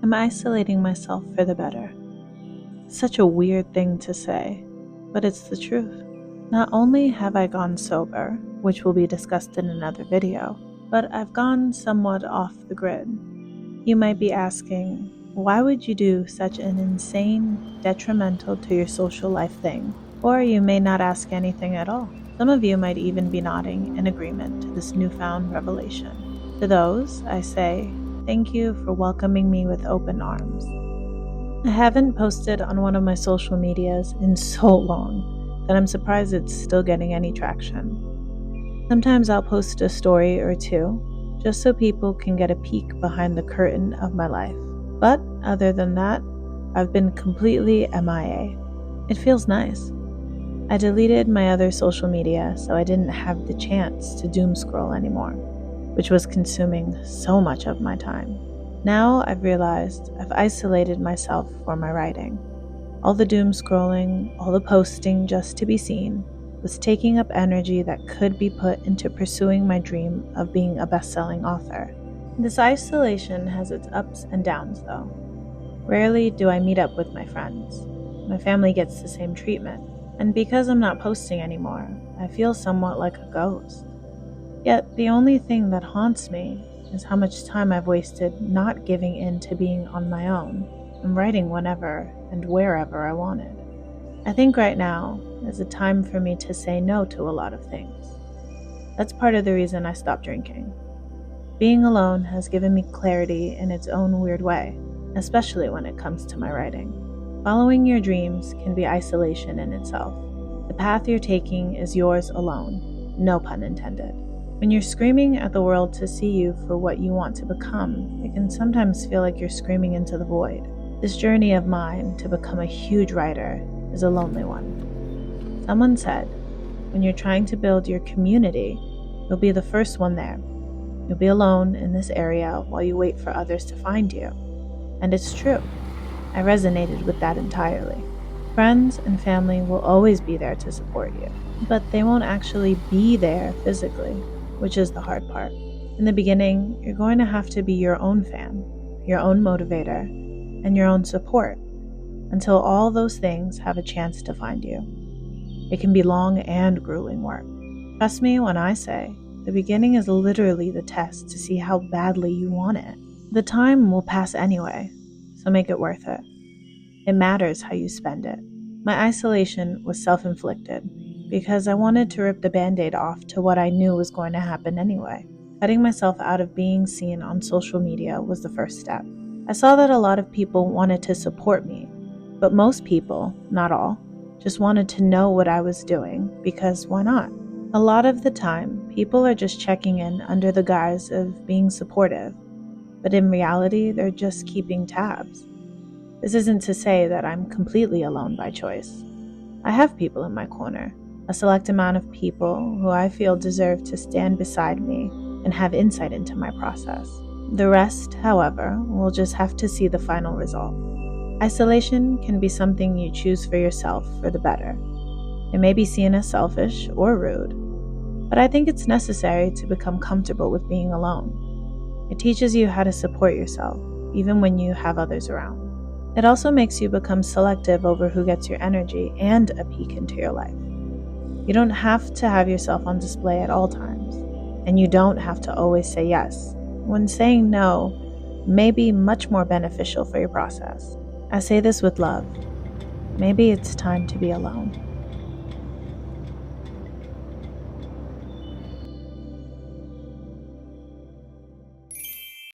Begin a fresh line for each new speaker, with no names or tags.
I'm isolating myself for the better. Such a weird thing to say, but it's the truth. Not only have I gone sober, which will be discussed in another video, but I've gone somewhat off the grid. You might be asking, why would you do such an insane, detrimental to your social life thing? Or you may not ask anything at all. Some of you might even be nodding in agreement to this newfound revelation. To those, I say, thank you for welcoming me with open arms. I haven't posted on one of my social medias in so long that I'm surprised it's still getting any traction. Sometimes I'll post a story or two, just so people can get a peek behind the curtain of my life. But other than that, I've been completely MIA. It feels nice. I deleted my other social media so I didn't have the chance to doom scroll anymore, which was consuming so much of my time. Now I've realized I've isolated myself for my writing. All the doom scrolling, all the posting just to be seen, was taking up energy that could be put into pursuing my dream of being a best-selling author. This isolation has its ups and downs though. Rarely do I meet up with my friends. My family gets the same treatment, and because I'm not posting anymore, I feel somewhat like a ghost. Yet the only thing that haunts me is how much time I've wasted not giving in to being on my own and writing whenever and wherever I wanted. I think right now is a time for me to say no to a lot of things. That's part of the reason I stopped drinking. Being alone has given me clarity in its own weird way, especially when it comes to my writing. Following your dreams can be isolation in itself. The path you're taking is yours alone, no pun intended. When you're screaming at the world to see you for what you want to become, it can sometimes feel like you're screaming into the void. This journey of mine to become a huge writer is a lonely one. Someone said, when you're trying to build your community, you'll be the first one there. You'll be alone in this area while you wait for others to find you. And it's true. I resonated with that entirely. Friends and family will always be there to support you, but they won't actually be there physically, which is the hard part. In the beginning, you're going to have to be your own fan, your own motivator, and your own support until all those things have a chance to find you. It can be long and grueling work. Trust me when I say, the beginning is literally the test to see how badly you want it. The time will pass anyway, so make it worth it. It matters how you spend it. My isolation was self-inflicted because I wanted to rip the band-aid off to what I knew was going to happen anyway. Cutting myself out of being seen on social media was the first step. I saw that a lot of people wanted to support me, but most people, not all, just wanted to know what I was doing because why not? A lot of the time, people are just checking in under the guise of being supportive, but in reality, they're just keeping tabs. This isn't to say that I'm completely alone by choice. I have people in my corner, a select amount of people who I feel deserve to stand beside me and have insight into my process. The rest, however, will just have to see the final result. Isolation can be something you choose for yourself for the better. It may be seen as selfish or rude, but I think it's necessary to become comfortable with being alone. It teaches you how to support yourself, even when you have others around. It also makes you become selective over who gets your energy and a peek into your life. You don't have to have yourself on display at all times, and you don't have to always say yes, when saying no may be much more beneficial for your process. I say this with love. Maybe it's time to be alone.